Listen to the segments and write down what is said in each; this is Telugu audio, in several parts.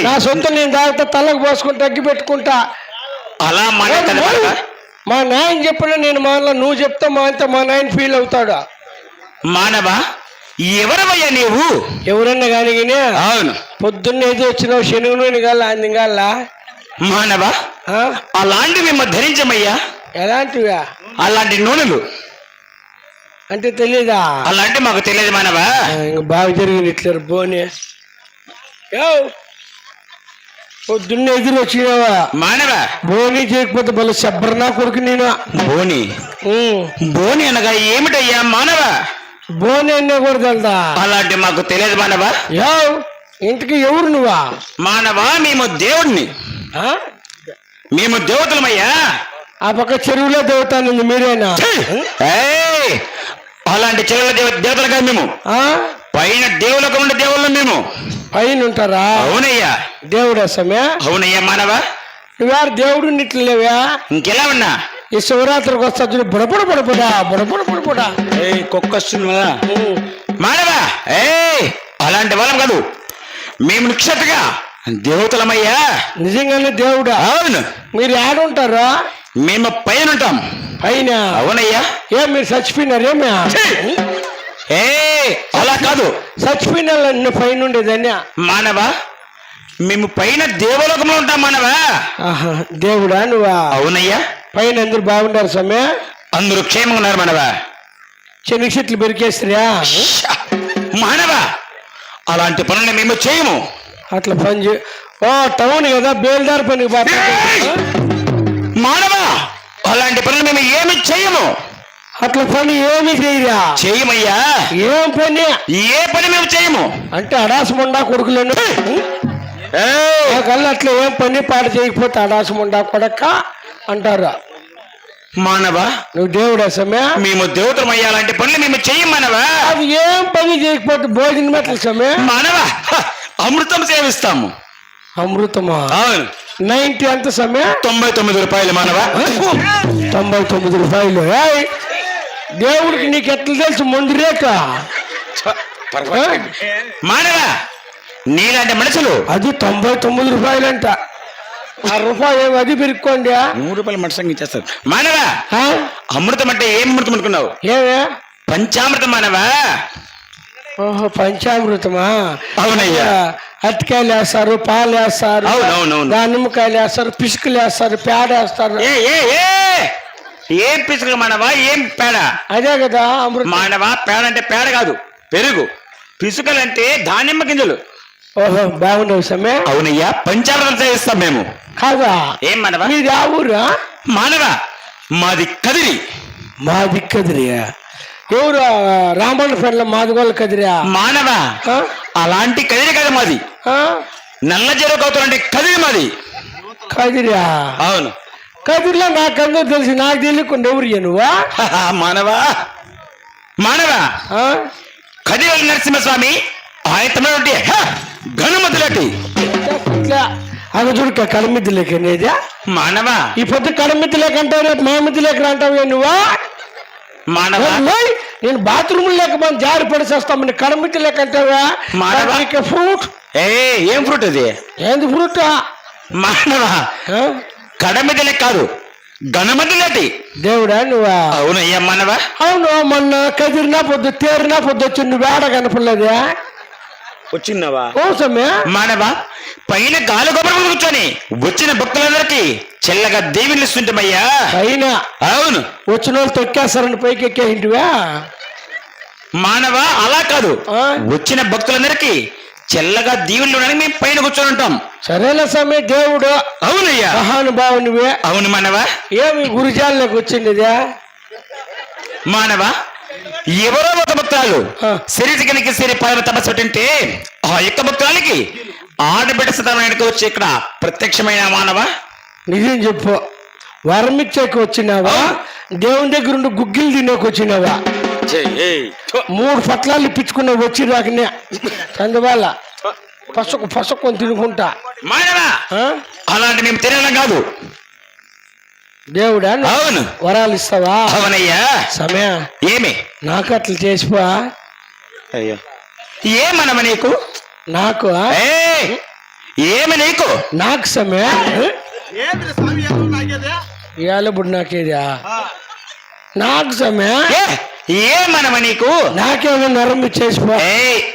నా సొంత నేను తాగితే తలకు పోసుకుని తగ్గి పెట్టుకుంటా. అలా మా నాయన చెప్పిన నేను మానలా, నువ్వు చెప్తా మా అంతా మా నాయన ఫీల్ అవుతాడు. మానవ ఎవరవయ్యా నీవు? ఎవరన్నా కానీ అవును పొద్దున్నే ఏదో వచ్చినావు, శనుగు నూనె గాల అందిగాల. మానవ అలాంటివి మేము ధరించమయ్యా. ఎలాంటివా? అలాంటి నూనెలు అంటే తెలీదా? అలాంటి మాకు తెలియదు మానవ. ఇంకా బాగా జరిగింది ఇట్లా బోని. పొద్దున్నే ఎదురు వచ్చినావా మానవ? బోని చేయకపోతే బల శబ్బరనా కొడుకు నేను. బోని బోని అనగా ఏమిటయ్యా మానవ? బోని అన్నా కూడా తెలుదా? అలాంటి మాకు తెలియదు మానవ. ఇంటికి ఎవరు నువ్వా? మానవ మేము దేవుడిని, మేము దేవతలమయ్యా. ఆ పక్క చెరువులో దేవతానంది మీరేనా? అలాంటి చెరువుల దేవతలు కాదు మేము, పైన దేవులకు ఉండే దేవుళ్ళు మేము. పైన ఉంటారా? అవునయ్యా. దేవుడు సమయ? అవునయ్యా మానవ. నువ్వారు దేవుడు ఇట్లేవా? ఇంకెలా ఉన్నా ఈ శివరాత్రికి వస్తా బుడబుడ బుడబుడా బుడబుడ బుడబుడా కుక్క వస్తుంది కదా మానవ. అలాంటి వాళ్ళం కాదు మేము, నిక్షతగా దేవతలమయ్యా. నిజంగానే దేవుడా? అవును. మీరు ఆడుంటారా? మేము పైన ఉంటాం. పైన? అవునయ్యా. మీరు చచ్చిపోయినారేమే? అలా కాదు, చచ్చిపోయిన పైన ఉండేదాన్ని. మానవ మేము పైన దేవలోకంలో ఉంటాం మానవ. దేవుడా నువ్వా? అవునయ్యా. పైన అందరు బాగుంటారు సమయ? అందరూ క్షేమంగా ఉన్నారు మానవ. శనగ చెట్లు పెరికేస్తారా? మానవ అలాంటి పనులు మేము చేయము. అట్లా పని టౌన్ కదా, బేల్దారి పనికి మానవ అలాంటి పనులు మేము ఏమి చేయము. అట్లా పని ఏమి చేయరా? చేయమయ్యా. ఏం పని? ఏ పని మేము చేయము. అంటే అడాసముండా కొడుకులను కల్లా అట్లా ఏం పని పాట చేయకపోతే అడాసముండా కొడక అంటారా? మానవ నువ్వు దేవుడా సమయ? మేము దేవతలం అయ్యా. అలాంటి పనులు మేము చెయ్యం మానవ. అది ఏం పని చేయకపోతే భోజనం ఎట్లా సమయ? మానవ అమృతం సేవిస్తాము. అమృతమా? అవును. 90 ఎంత సమయ? 99 రూపాయలు మానవ. 99 రూపాయలు. దేవుడికి నీకు ఎట్లా తెలుసు ముందు రేఖ? మానవ నీలాంటి మనుషులు అది 99 రూపాయలంట. ఆ రూపాయలు అది పెరుక్కోండి. 100 రూపాయలు మనుషులు ఇచ్చేస్తారు. మానవ అమృతం అంటే ఏం అమృతం అనుకున్నావు? ఏమే? పంచామృతం మానవ. ఓహో పంచామృతమా? అవునయ్యా. అరటికాయలు వేస్తారు, పాలు వేస్తారు, దానిమ్మకాయలు వేస్తారు, పిసుకులు వేస్తారు, పేడ వేస్తారు. ఏం పిసుకు మానవ? ఏం పేడ? అదే కదా అమృతం. మానవ పేడ అంటే పేడ కాదు, పెరుగు. పిసుకలు అంటే దానిమ్మ గింజలు. ఓహో బాగుండవు సమయ? అవునయ్యా. పంచామృతం చేయిస్తాం మేము. కాదా? ఏం మానవ? మీది ఆ ఊరా? మానవ మాది కదిరి. మాది కదిరియా? ఎవరు? రామన్న పెళ్ళ మాదిగోళ్ళ కదిరియా? మానవ అలాంటి కదిరి కదా మాది. నల్ల చెరువు కవుతారంటే కదిరి మాది. కదిరియా? అవును. కదిరిలో నాకందరూ తెలిసి నాకు తెలియకుండా ఎవరు నువ్వా? మానవ మానవ కదిరి నరసింహస్వామి ఆయన గణమతులటి అది చూడక కడమిద్ది లేకనేది. మానవ ఈ పొద్దు కడమిద్ది లేకంటావు, రేపు మామిద్ది లేక అంటావు నువ్వా? మానవ నేను బాత్రూమ్ లేకపోతే జారి పడిచేస్తామని కడమిద్ది లేకంటావా? ఫ్రూట్. ఏం ఫ్రూట్ అది? ఏంది ఫ్రూట్? మానవ కడమిద్దలే కాదు, గణమతులటి. దేవుడా నువ్వా? అవునయ్యా మానవ. అవును. మొన్న కదిరినా పొద్దు తేరినా పొద్దు వచ్చి నువ్వు వేడ కనపడలేదా? వచ్చిన్నావా? కోసమే మానవ పైన గాలి గొప్ప కూర్చొని వచ్చిన భక్తులందరికీ చెల్లగా దీవెనిస్తుంటామయ్యా. పైన? అవును. వచ్చిన వాళ్ళు తొక్కేస్తారని పైకి ఎక్కేంటివా? మానవ అలా కాదు, వచ్చిన భక్తులందరికీ చెల్లగా దీవెనలు మేము పైన కూర్చొని ఉంటాం. సరేనా సమయ దేవుడు? అవునయ్యా. మహానుభావునివే. అవును మానవ. ఏమి గురుజాలకు వచ్చిందిదా? మానవ ఎవరో ఒక భక్తురాలు శరీరకి సరి పరమ తపస్సు ఉంటే ఆ యొక్క భక్తురాలకి ఆడబిడ్డ సతనానికి వచ్చి ఇక్కడ ప్రత్యక్షమైన మానవ. నిజం చెప్పు, వరమిచ్చేకి వచ్చినావా? దేవుని దగ్గర ఉండి గుగ్గిలు తినేకి వచ్చినావా? 3 పట్లాలు ఇప్పించుకున్నావు వచ్చి రాకనే అందువల్ల పసుకొని తినుకుంటా. మానవ అలాంటి మేము తినడం కాదు. దేవుడా? అవును. వరాలు ఇస్తావా? అవునయ్యా. సమయ ఏమి? నాకు అట్లా చేసిపో. అయ్యో ఏమనమ నీకు? నాకు ఏమి నీకు నాకు సమయ ఏంద్ర స్వామి ఏమో నాకేదే ఏలబుడు నాకేదా నాకు సమయ ఏమనవ నీకు నాకేమో నరం చేసిపో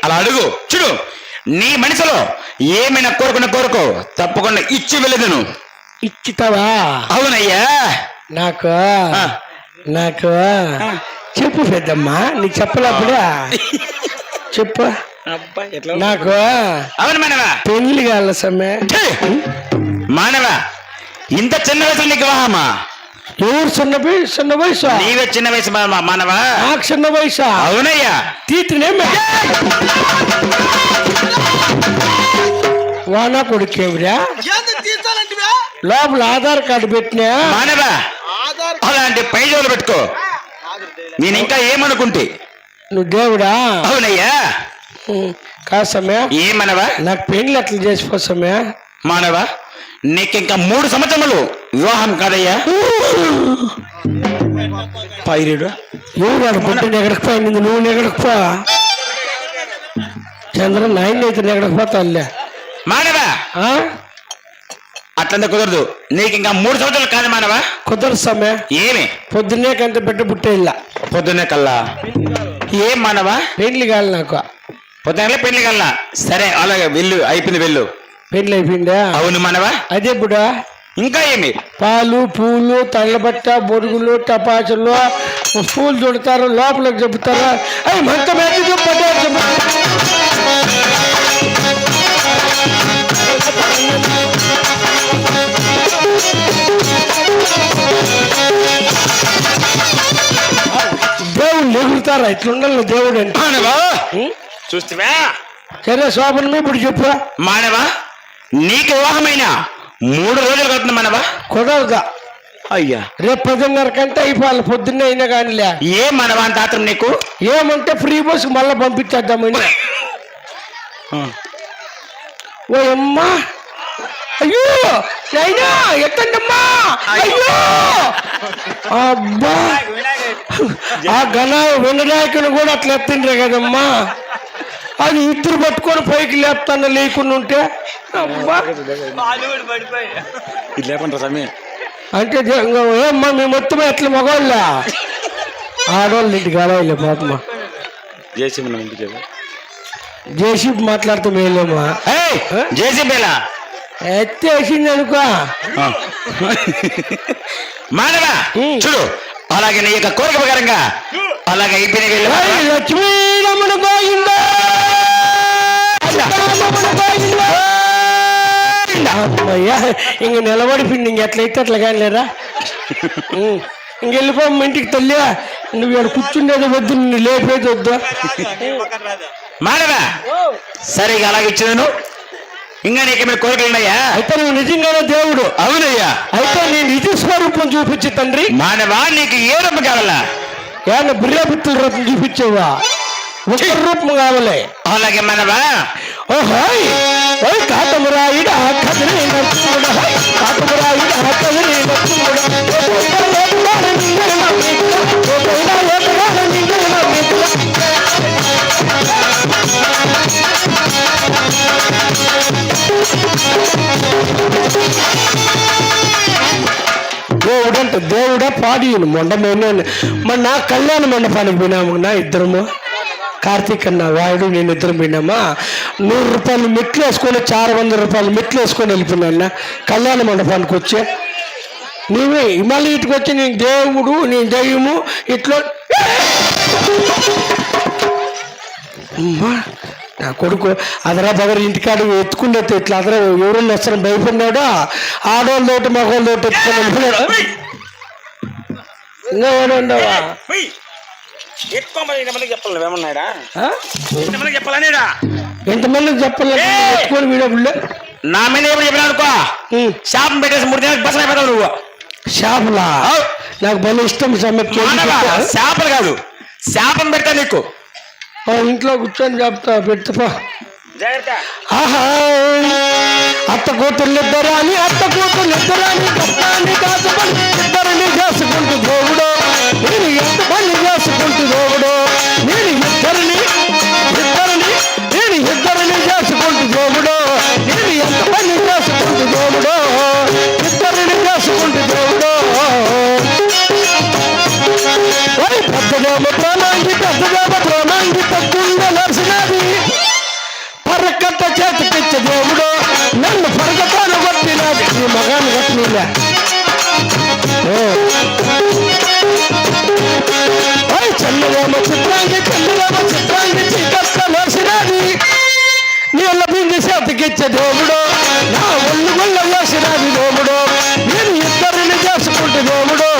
అలా అడుగు చూడు నీ మనసులో ఏమైనా కోరుకో తప్పకుండా ఇచ్చి వెళ్ళదును ఇచ్చితావా అవునయ్యా నాకు నాకు చెప్పు పెద్దమ్మా నీకు చెప్పలేప్పుడా చెప్పు నాకు అవును మానవ పెళ్లి కాల సమయ మానవ ఇంత చిన్న వయసు నీకు వివాహమా ఎవరు చిన్న వయసు నీవే చిన్న వయసు మానవ నాకు చిన్న వయసు అవునయ్యా తీతినే వానా కొడుకేమిరా ఏంది తీర్చాలంటివా లోపల ఆధార్ కార్డు పెట్టినా మానవ ఆధార్ అలాంటి పైజోలు పెట్టుకో నేను ఇంకా ఏమనుకుంటే నువ్వు దేవుడా అవునయ్యా కాదు సమయ ఏమనవా నాకు పెళ్లి ఎట్లా చేసిపో సమయ మానవ నీకింకా 3 సంవత్సరములు వివాహం కాదయ్యా పైరుడు ఎవరు పుట్టిన ఎక్కడికి పోయింది నువ్వు ఎక్కడికి పో చంద్ర నాయన అయితే ఎక్కడికి పోతావులే మానవ అట్లంతా కుదరదు నీకు ఇంకా 3 సంవత్సరాలు కాదు మానవ కుదరదు సమయ ఏమి పొద్దున్నే కంటే బిడ్డ పుట్టేళ్ళ పొద్దున్నే కల్లా ఏం మానవ పెళ్లి కాదు నాకు పొద్దున్నే పెళ్లి కల్లా సరే అలాగే వెళ్ళు అయిపోయింది వెళ్ళు పెళ్లి అయిపోయిందా అవును మానవ అదే ఇప్పుడు ఇంకా ఏమి పాలు పూలు తల్లబట్ట బొరుగులు టపాసులు పూలు చుడతారు లోపలికి చెబుతారు అవి మంత దేవుళ్ళు ఎగురుతారా ఇట్లుండాలి దేవుడు అని మానవా చూస్తావా సరే శోభనమే ఇప్పుడు చెప్పు మానవ నీకు వివాహమైన 3 రోజులు కడుతుంది మానవ కుదరదా అయ్యా రేపు 10:30 కంటే అయిపోవాలి పొద్దున్నే అయినా కానీలే ఏ మానవ అంత ఆత్రం నీకు ఏమంటే ఫ్రీ బస్ మళ్ళీ పంపించేద్దామని ఓ అమ్మా అయ్యో అయినా ఎట్టండమ్మా అయ్యో అబ్బా ఆ వినాయకుని కూడా అట్లా ఎత్తిండ్రే కదమ్మా అది ఇద్దరు పట్టుకొని పైకి లేపుతాను లేకుండా ఉంటే అబ్బా అంటే ఏమ్మా మీ మొత్తం ఎట్లా మగవాళ్ళ ఆడవాళ్ళు ఇంటికి ఆడవాళ్ళే పాపమ్మా జేసీబీ మాట్లాడుతూ మేలేమా జేసీబీలా ఎత్తేసింది అనుకో మానవ చూడు అలాగే నీ యొక్క కోరిక ప్రకారంగా అలాగే అయిపోయిన లక్ష్మీరమణ గోయిందా అమ్మయ్యా ఇంక నిలబడిపోయింది ఇంకెట్లయితే అట్లా కానీ లేరా ఇంకెళ్ళిపో ఇంటికి తల్లి నువ్వు ఇక్కడ కూర్చుండేది వద్దు నిన్ను లేపేది వద్దు మానవ సరిగా అలాగే ఇచ్చాను ఇంకా నీకేమైనా కోరికలు ఉన్నాయా అయితే నువ్వు నిజంగానే దేవుడు అవునయ్యా అయితే నీ నిజ స్వరూపం చూపించి తండ్రి మానవ నీకు ఏ రూపం కావాలా ఏమన్నా బిర్యాపిత్తుల రూపం చూపించావా ఒక రూపం కావాలి అలాగే మానవ ఓహోయ్ ఓయ్ కాటమురాయుడ కదిరి నచ్చుడ కాటమురాయుడ కదిరి నచ్చుడ దేవుడంటే దేవుడే పాడియును మొన్న కళ్యాణ మండపానికి పోయినాము నా ఇద్దరము కార్తీక్ అన్న వాయుడు నేను ఇద్దరం పోయినామా 100 రూపాయలు మెట్లు వేసుకొని 400 రూపాయలు మెట్లు వేసుకొని వెళ్ళిపోయినా కళ్యాణ మండపానికి వచ్చి నీవే మళ్ళీ ఇటుకు వచ్చి నేను దేవుడు నేను దయ్యము ఇట్లా అమ్మా నా కొడుకు అదరా బగరు ఇంటికాడ ఎత్తుకుండే ఇట్లా అదరా ఎవరన్నా వస్తారని భయపడినాడు ఆడవాళ్ళతోటి మగవాళ్ళతోటి ఎత్తుకొని వెళ్ళిపోయాడు ఇంకా ఏడుండవా ఎంతమందికి చెప్పాలి ఎత్తుకొని వీడప్పుడు నా మీద ఎప్పుడు చెప్పినా అనుకో శాపం పెట్టేసి 3 దినాలకు బస్ అయిపోతావు నువ్వు శాపలా నాకు భలే ఇష్టం శాపలు కాదు శాపం పెడతా నీకు ఇంట్లో కూర్చొని చెప్తా పెట్టుపా ఆహా అత్త కూతుర్లు ఇద్దరాని కాసుకొని ఇద్దరిని చేసుకుంటూ దేవుడు నేను ఎంత పని చేసుకుంటూ దేవుడు నేను ఇద్దరిని చేసుకుంటూ దేవుడు నేను ఎంత ఒక్కరికిచ్చే దేవుడు నా ఒళ్ళు గొల్ల వేసినది దేవుడు నేను ఇద్దరిని చేసుకుంటే దేవుడు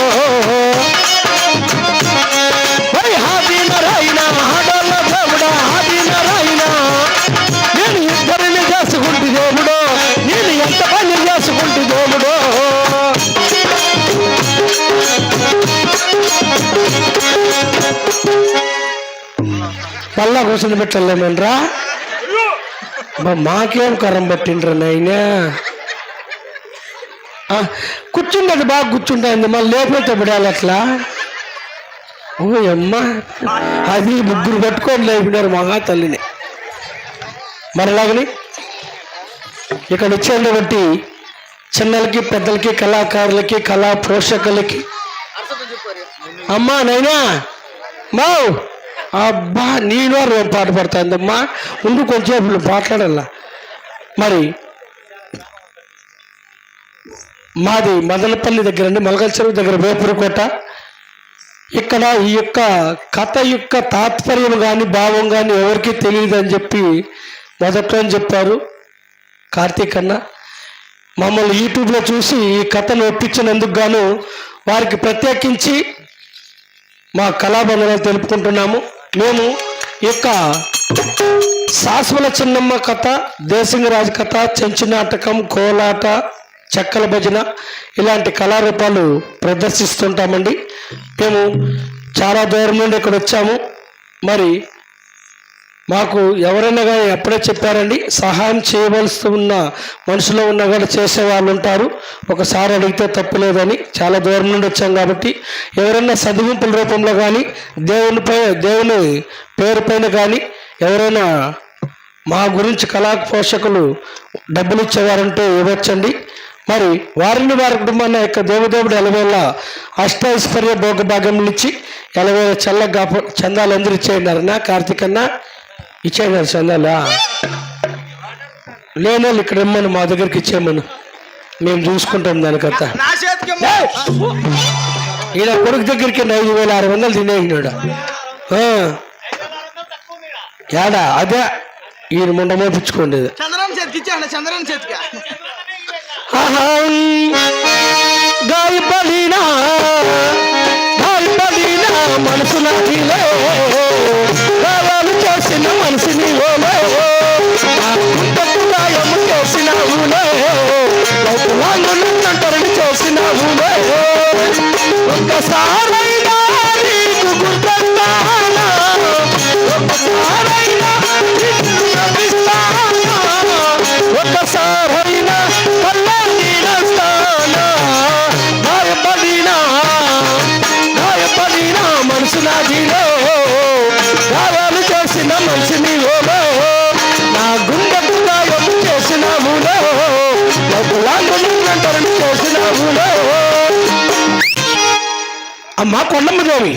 హాది నారాయణ ఆడోళ్ళ దేవుడా హాది నారాయణ నేను ఇద్దరిని చేసుకుంటే దేవుడు నేను ఎంత పని చేసుకుంటే దేవుడు మళ్ళా కూర్చొని పెట్టలేమనరా మాకేం కరం పట్టిండ్రా నాయనా కూర్చుండదు బాగా కూర్చుంటుంది మళ్ళీ లేకపోతే బిడాలి అట్లా ఓ అమ్మ అది ముగ్గురు పట్టుకొని లేపినారు మగా తల్లిని మరలాగని ఇక్కడ వచ్చేది బట్టి చిన్నలకి పెద్దలకి కళాకారులకి కళా పోషకులకి అమ్మా నైనా మావు అబ్బా నేను రేపు పాట పడుతుందమ్మా ముందు కొంచెం మాట్లాడాల మరి మాది మదనపల్లి దగ్గర అండి మలగల్ చెరువు దగ్గర వేపురకోట ఇక్కడ ఈ యొక్క కథ యొక్క తాత్పర్యం కానీ భావం కానీ ఎవరికి తెలియదు అని చెప్పి మొదట్లో చెప్పారు కార్తీక్ అన్న మమ్మల్ని యూట్యూబ్లో చూసి ఈ కథను ఒప్పించినందుకు గాను వారికి ప్రత్యేకించి మా కళాబంధనాలు తెలుపుకుంటున్నాము మేము ఈ యొక్క శాశ్వల చిన్నమ్మ కథ దేశంగరాజు కథ చెంచు నాటకం కోలాట చెక్కల భజన ఇలాంటి కళారూపాలు ప్రదర్శిస్తుంటామండి మేము చాలా దూరం నుండి ఇక్కడ వచ్చాము మరి మాకు ఎవరైనా కానీ ఎప్పుడే చెప్పారండి సహాయం చేయవలసి ఉన్న మనసులో ఉన్న కూడా చేసే వాళ్ళు ఉంటారు ఒకసారి అడిగితే తప్పు లేదని చాలా దూరం నుండి వచ్చాం కాబట్టి ఎవరైనా చదివింపుల రూపంలో కానీ దేవుని పేరు పైన కానీ ఎవరైనా మా గురించి కళా పోషకులు డబ్బులు ఇచ్చేవారంటే ఇవ్వచ్చండి మరి వారిని వారి కుటుంబాన్ని యొక్క దేవదేవుడు ఎలవేళ అష్టైశ్వర్య భోగభాగములు ఇచ్చి ఎలవేళ చందాలు అందరూ ఇచ్చేయన్నారన్నా కార్తీక్ అన్న ఇచ్చేయన్నారు చందాలా లేని వాళ్ళు ఇక్కడ ఇమ్మను మా దగ్గరికి ఇచ్చేయమను మేము చూసుకుంటాం దానికంతా నా చేతికి ఈయన కొడుకు దగ్గరికి 5,600 తినేసినాడు ఏడా అదే ఈయన ముండ మోపించుకోండి చంద్రన్ చేతికి ఇచ్చాడు చంద్రన్ చేతికి గాయపడినా మనసు నాటిలో గాయాలు చేసిన మనసుని ఓలే గాయము చేసిన ఊలే ఒంటరిని చేసిన ఊలే ఒక్కసారైనా నీకు గుర్తొస్తానా ఒక్కసారైనా ఒక్కసారైనా మనసు నాదిలో గాయాలు చేసిన మనిషిని ఓలో నా గుండెకు గాయము చేసిన ఊలో ఒంటరిని చేసిన ఊలో అమ్మా కొండమ్మ దేవి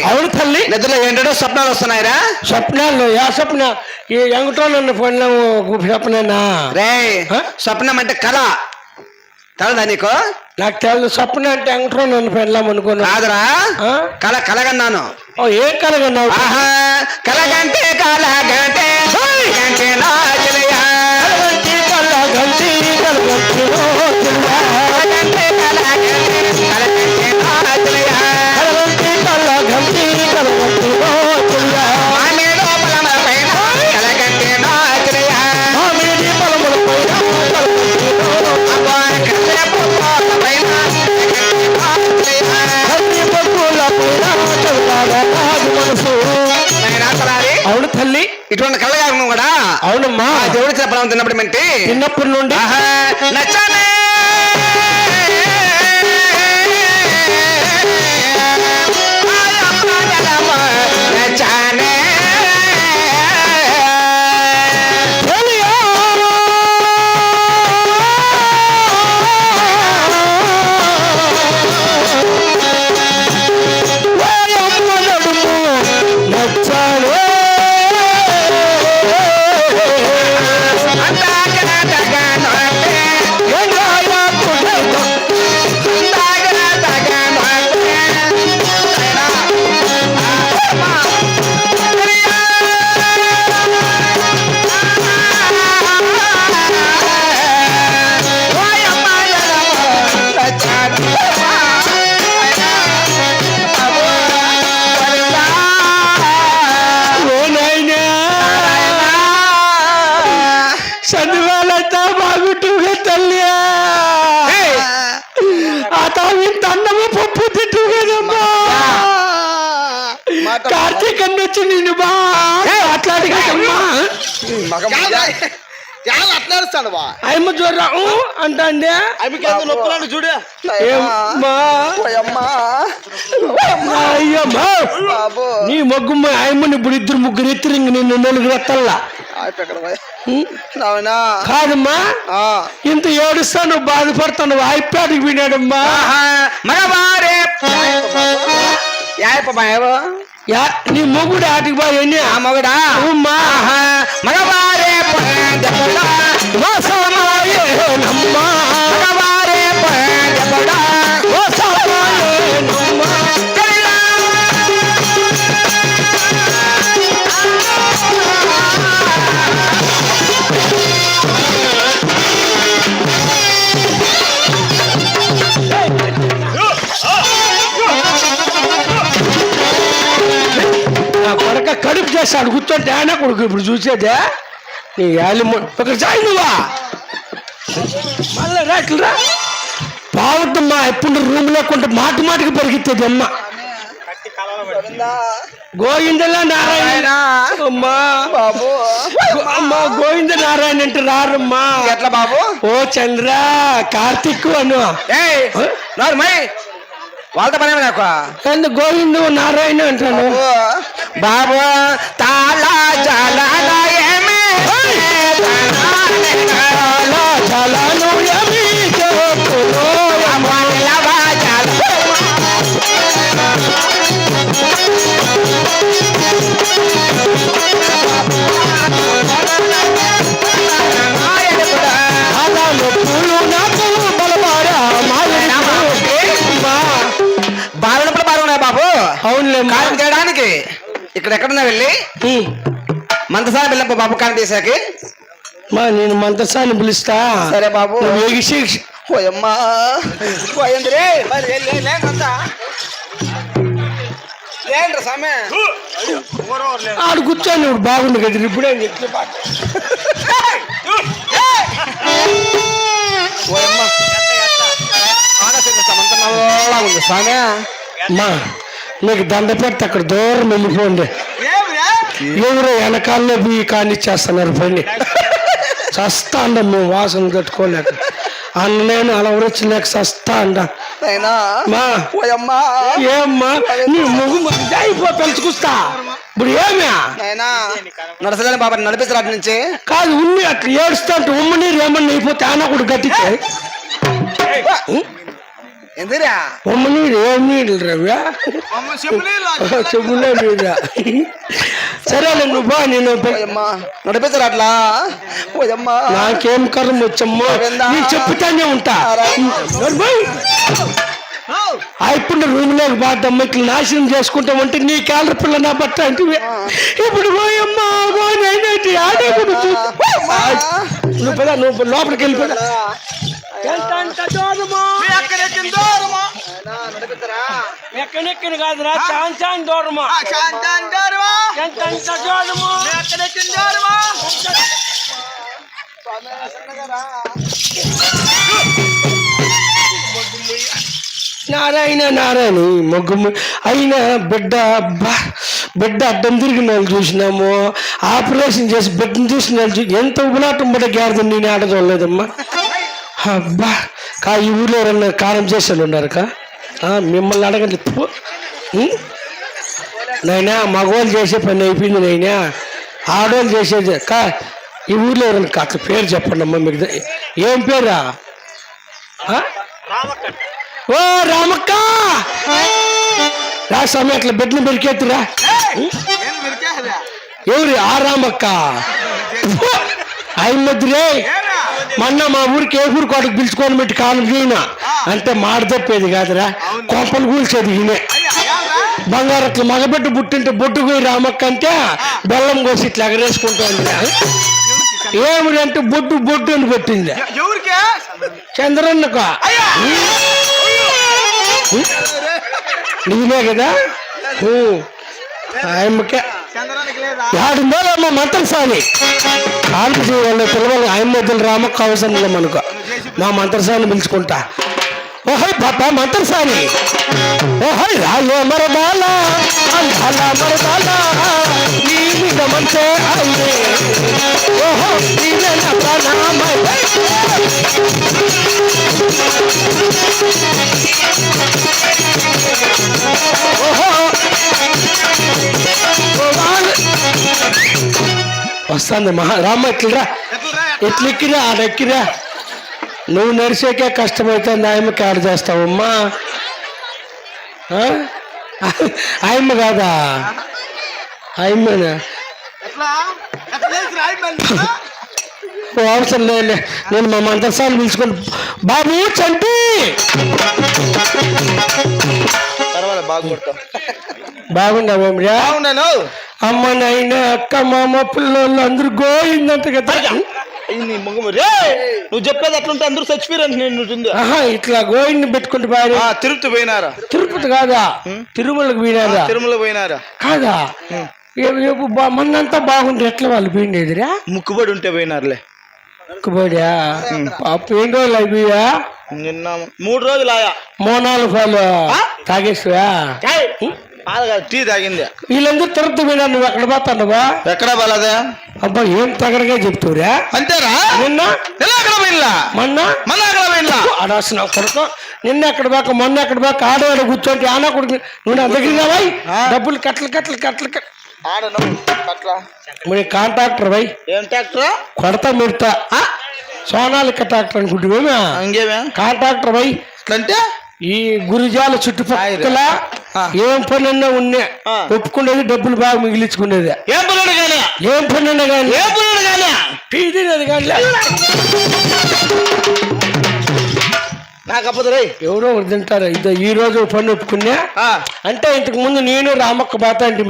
అవును తల్లి నిద్రలో ఏంటో స్వప్నాలు వస్తున్నాయిరా స్వప్నాలు స్వప్న ఈ ఎంగటోళ్ళు ఫోన్ స్వప్నేనా రే స్వప్నం అంటే కళ తెలదా నీకు నాకు తెలుసు స్వప్న అంటే ఎంగటో నన్ను పెళ్ళాం అనుకోను కాదురా కలగన్నాను ఏం కలగన్నావు కలగంటే కలగంటే మనసు తల్లి ఇటువంటి కళ్ళగాను కూడా అవునమ్మా ఆ దేవుడి ఇచ్చిన ఫలం తిన్నప్పుడు ఏంటి చిన్నప్పటి నుండి నచ్చానే నచ్చానే చదివాలంతా బాగుంటుగా తల్లి ఇంత అన్నము పప్పు తిట్టు కదమ్మా కార్తీక్ అన్న వచ్చి నేను బాగా మాట్లాడి కదమ్మా అట్లాడుస్తాడు బా ఆయమ్మ జ్వరం అంటా అండి అమ్మికేందు నొప్పులను చూడు అయ్యమ్మా నీ మొగ్గుమ్మ ఆయమ్మని ఇప్పుడు ఇద్దరు ముగ్గురు ఎత్తురు ఇంక నిన్ను నలుగురు ఎత్తల్లా కాదమ్మా ఇంత ఏడుస్తాను బాధపడతాను అయిపోయాడికి వినాడమ్మా నీ మొగుడు ఆటికి బాగా ఆ మొగడా అమ్మా మగవారే నమ్మా మగవారే నా కొడక కడుపు చేస్తాడు కూర్చోంటే ఆయన కొడుకు ఇప్పుడు చూసేదే నీ యాలి ఇక్కడ చాయి నువ్వా మళ్ళీ రాట్లరా బాగుందమ్మా ఎప్పుడు రూమ్ లేకుంటే మాటి మాటికి పరిగెత్తేది అమ్మ గోవిందలా నారాయణ అమ్మా బాబు అమ్మా గోవింద నారాయణ అంటే రారమ్మా ఎట్లా బాబు ఓ చంద్ర కార్తీక్ అను వాళ్ళతో పనే నాకు ఎందుకు గోవిందు నారాయణ అంటాను బాబు తాళా జలాలయమే జలాను బాలనప్పుడు బాగున్నాయి బాబు అవునులే కారం చేయడానికి ఇక్కడ ఎక్కడున్నా వెళ్ళి మంతసారి వెళ్ళప్ప బాబు కారం తీసాకి మా నేను మంత్రసాన్ని పిలుస్తా సరే బాబు పోయమ్మా పోయిందిరే సమయ ఆడు కూర్చొని ఇప్పుడు బాగుండు కదా ఇప్పుడే ఎట్లా పాట ఉంది స్వామి మా నీకు దండ పెడితే అక్కడ దూరం వెళ్ళిపోండి ఎవరో వెనకాల్లో పోయి కానిచ్చేస్తున్నారు పని చస్తా అండ మేము వాసన కట్టుకోలేక అన్న నేను అలా వచ్చలేక చస్తా అండ మా ఏమ్మా నీ ముగ్గు అయిపో పెంచుకుస్తా ఇప్పుడు ఏమే నడసలేని బాబా నడిపిస్తారు అటు నుంచి కాదు ఉన్ని అట్లా ఏడుస్తా అంటే ఉమ్మ నీరు ఏమన్నా అయిపోతే ఆన కూడా గట్టించే ఎందురా ఉమ్మ నీరు ఏం నీళ్ళు రవ్యా చెబులే నీరా సరేలే నువ్వు బా నేను నడిపిస్తారు అట్లా నాకేం కర్మ వచ్చమ్మా నేను చెప్తానే ఉంటా ఇప్పుడు రూమ్ లోకి బాధమ్మ ఇట్లా నాశనం చేసుకుంటామంటే నీ కాలర్ పిల్ల నా బట్ట అంటే ఇప్పుడు పోయమ్మా పోయినైతే ఆడే నువ్వు పదా నువ్వు లోపలికి వెళ్ళిపోదా ఎక్కడెక్కిన కాదురా చాన్ దూరమా ఎంత దూరమా నారాయణ నారాయణ మొగ్గు అయినా బిడ్డ బిడ్డ అడ్డం తిరిగిన వాళ్ళు చూసినాము, ఆపరేషన్ చేసి బిడ్డను చూసిన వాళ్ళు ఎంత ఉబలాటం పడే గ్యారదు నేను ఆడ చూడలేదమ్మా. అబ్బా ఈ ఊళ్ళో ఎవరన్నా కారం చేసే వాళ్ళు ఉన్నారు మిమ్మల్ని అడగండి. నైనా మగవాళ్ళు చేసే పని అయిపోయింది నైనా, ఆడవాళ్ళు చేసేది ఈ ఊర్లో ఎవరైనా అట్లా పేరు చెప్పండి అమ్మా. మీకు ఏం పేరా? ఓ రామక్క రా స్వామి, అట్లా బిడ్డను పెరికెత్తురా. ఎవరు ఆ రామక్క? ఆయన మధ్యరే మొన్న మా ఊరికి ఏ ఊరు కోటకు పిలుచుకొని పెట్టి కాలం చేయనా అంటే మాట తప్పేది కాదురా, కోపలు కూల్చేది ఈయనే. బంగారు అట్లా మగబిడ్డ బుట్టింటే బొట్టు పోయి రామక్క అంటే బెల్లం కోసి ఇట్లా ఎగరేసుకుంటుంది. ఏమిటి అంటే బొడ్డు బొడ్డు అని పెట్టింది చంద్రన్నకు. నీవే కదా ఆయమ్మకే ఏడుందోలేమ్మ మంత్రసాని కాలు చేయాలి పిల్లలు. ఆయన మధ్యలో రామక్క అవసరం లేదు మనకు, మా మంత్రసాని పిలుచుకుంటా. ఓహై పాప మంత్రసాని, ఓహై రాయో మరదాల మరదాల నీ మీద మంచే అయ్యే, ఓహో నీవే నా ప్రాణమై. ఓహో వస్తుంది రామ్మ ఎట్లరా, ఎట్లెక్కిరా ఆడెక్కిరా. నువ్వు నడిచేకే కష్టమైతే ఆయమ్మకి ఆడ చేస్తావమ్మా. ఆయమ్మ కాదా? ఆయమ్మనా? అవసరం లేదు, నేను మా మంత్రసాన్ని పిలుచుకొని బాబు చంటి బాగుండవేమిరా? అమ్మ నాయన అక్క మామ పిల్లలు అందరూ గోయిందంట కదా. నువ్వు చెప్పేది అట్లుంటే అందరూ చచ్చిపోయారు. నేను ఇట్లా గోయిని పెట్టుకుంటే బాగా తిరుపతి పోయినారా? తిరుపతి కాదా, తిరుమలకు పోయినారా? తిరుమల పోయినారా కాదా? మొన్నంతా బాగుంది, ఎట్లా వాళ్ళు పోయిండేదిరా? ముక్కుబడి ఉంటే పోయినారులే. ముక్కుబడియా? ఎన్ని రోజులు అయిపోయా? నిన్న 3 రోజులు ఆయా. మోనాలు పాలు తాగేస్తువా? టీ తాగింది. వీళ్ళందరూ తిరుపతి పోయినా, నువ్వు ఎక్కడ పోతానువా? ఎక్కడ పోలేదా? అబ్బా ఏం తగడగా చెప్తావురా? అంతేరా? నిన్న ఎక్కడ పోయినా, మొన్న ఎక్కడ పోయినా ఆడాల్సిన కొడుకు. నిన్న ఎక్కడ బాక మొన్న ఎక్కడ బాక ఆడవాడు కూర్చోండి ఆనా కొడుకు. నువ్వు నా దగ్గర డబ్బులు కట్టలు కట్టలు కట్టలు మరి కాంట్రాక్టర్ వై. ఏం ట్రాక్టర్? కొడతా మిడతా సోనాలిక ట్రాక్టర్ అనుకుంటున్నా. ఇంకేమే కాంట్రాక్టర్ వై అంటే ఈ గురిజాల చుట్టుపక్కల ఏం పని అన్నా ఉన్నా ఒప్పుకునేది, డబ్బులు బాగా మిగిలించుకునేది. ఏం పని కానీ, ఏం పని అన్నా కానీ, ఏం పని కానీ పీదినది కానీ నాకు అప్పదు రే. ఎవరో ఒకరు తింటారు. ఇదో ఈ రోజు పని ఒప్పుకున్నా అంటే ఇంతకు ముందు నేను రామక్క బాత అంటే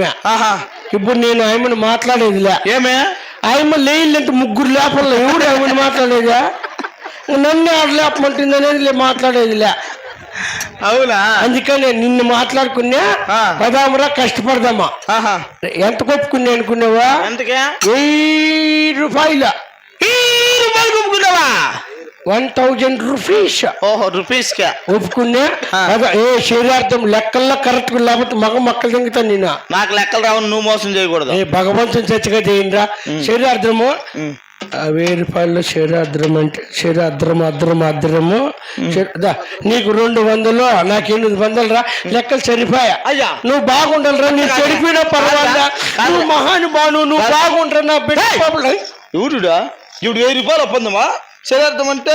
ఇప్పుడు నేను ఆయమ్మని మాట్లాడేదిలే. ఏమే ఆయమ్మ లేదంటే 3 లేపల్లో ఎవరు ఆయమ్మని మాట్లాడేదా? నన్ను ఆడ లేపమంటుంది అనేది మాట్లాడేదిలే. అవునా? అందుకని నిన్ను మాట్లాడుకున్నా పదామురా కష్టపడదామా. ఎంత కొప్పుకున్నా అనుకున్నావా? ఎంతకే? 1000 రూపాయలు. 1000 రూపాయలు కొప్పుకున్నావా? 1000 రూపీస్. ఓహో రూపీస్ కే ఒప్పుకున్నా. ఏ శరీరార్థం లెక్కల్లో కరెక్ట్ లేకపోతే మక్కలు తింగుతాను నేను. నాకు లెక్కలు రావు, నువ్వు మోసం చేయకూడదు. ఏ భగవంతుని చర్చగా చేయండిరా. శరీరార్థము 1000 రూపాయలు. శరీరార్థం అంటే అద్రము నీకు 200, నాకు 800 రా. లెక్కలు సరిపోయా. అయ్యా నువ్వు బాగుండాలిరా, నీకు చెడిపోయినా పర్వాలా. నువ్వు మహానుభాను, నువ్వు బాగుంటారు నా బిడ్డ. ఎవరుడా ఇప్పుడు 1000 రూపాయలు ఒప్పందమా? శరీరార్థం అంటే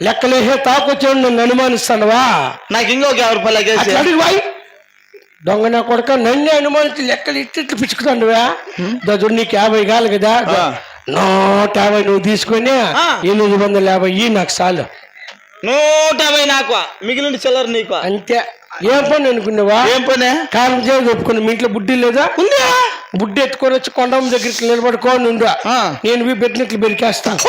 లెక్కలేసే తాకొచ్చాడు, నన్ను అనుమానిస్తానువా? నాకు ఇంకొక 50 రూపాయలు వాయి దొంగ నా కొడుక. నన్ను అనుమానించి లెక్కలు ఇట్లు పిచ్చుకుతానువా? దొడు నీకు 50 కాదు కదా, 150 నువ్వు తీసుకొని 850 నాకు చాలు. 150 నాకు, మిగిలిన చిల్లర నీకు. అంతే. ఏం పని అనుకున్నావా? ఏం పని? కారం చేసి ఒప్పుకున్నా. మీ ఇంట్లో బుడ్డి లేదా? బుడ్డి ఎత్తుకొని వచ్చి కొండమ్మ దగ్గరికి నిలబడుకోని ఉందా? నేను పెట్టినట్లు బెరికేస్తాను.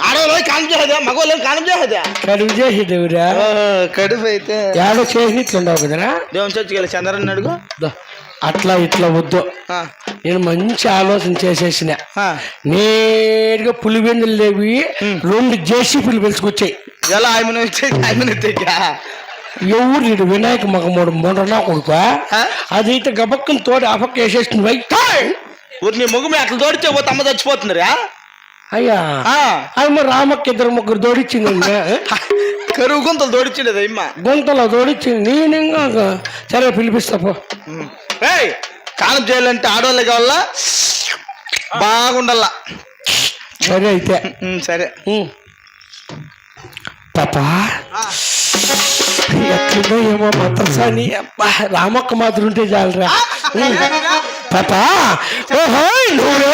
ఆడవాళ్ళు కాలం చేసేదా, మగవాళ్ళు కాలం చేసేదా? కడుపు చేసేదేవురా. కడుపు అయితే ఏడో చేసినట్లుండవు కదరా. దేవుని చర్చికి చంద్రని అడుగు. అట్లా ఇట్లా వద్దు, నేను మంచి ఆలోచన చేసేసిన. నేరుగా పులివెందులు లేవి 2 జేసీపీలు పిలుచుకొచ్చాయి. ఎలా ఆయమని వచ్చాయి? ఎవరు నీడు వినాయక మగమోడు మొండనా కొడుకు ఆ? అది అయితే గబక్కని తోడి ఆ పక్క వేసేస్తుంది పోయి ఊరి నీ మొగ్గు అట్లా తోడితే పోతే అమ్మ చచ్చిపోతుందిరా అయ్యా ఆ, అది మరి రామక్క ఇద్దరు ముగ్గురు తోడిచ్చింది కరువు గుంతలు తోడిచ్చిండేది అమ్మ. గొంతలో తోడిచ్చింది నేను ఇంకా సరే పిలిపిస్తా పో ఏయ్ కాలం చేయాలంటే ఆడవాళ్ళే కావాలా బాగుండల్లా. సరే అయితే సరే పాపా ఎట్లుందో ఏమో మొత్తం అబ్బా రామక్క మాత్రం ఉంటే చాలరా పాపా ఓహో నువ్వే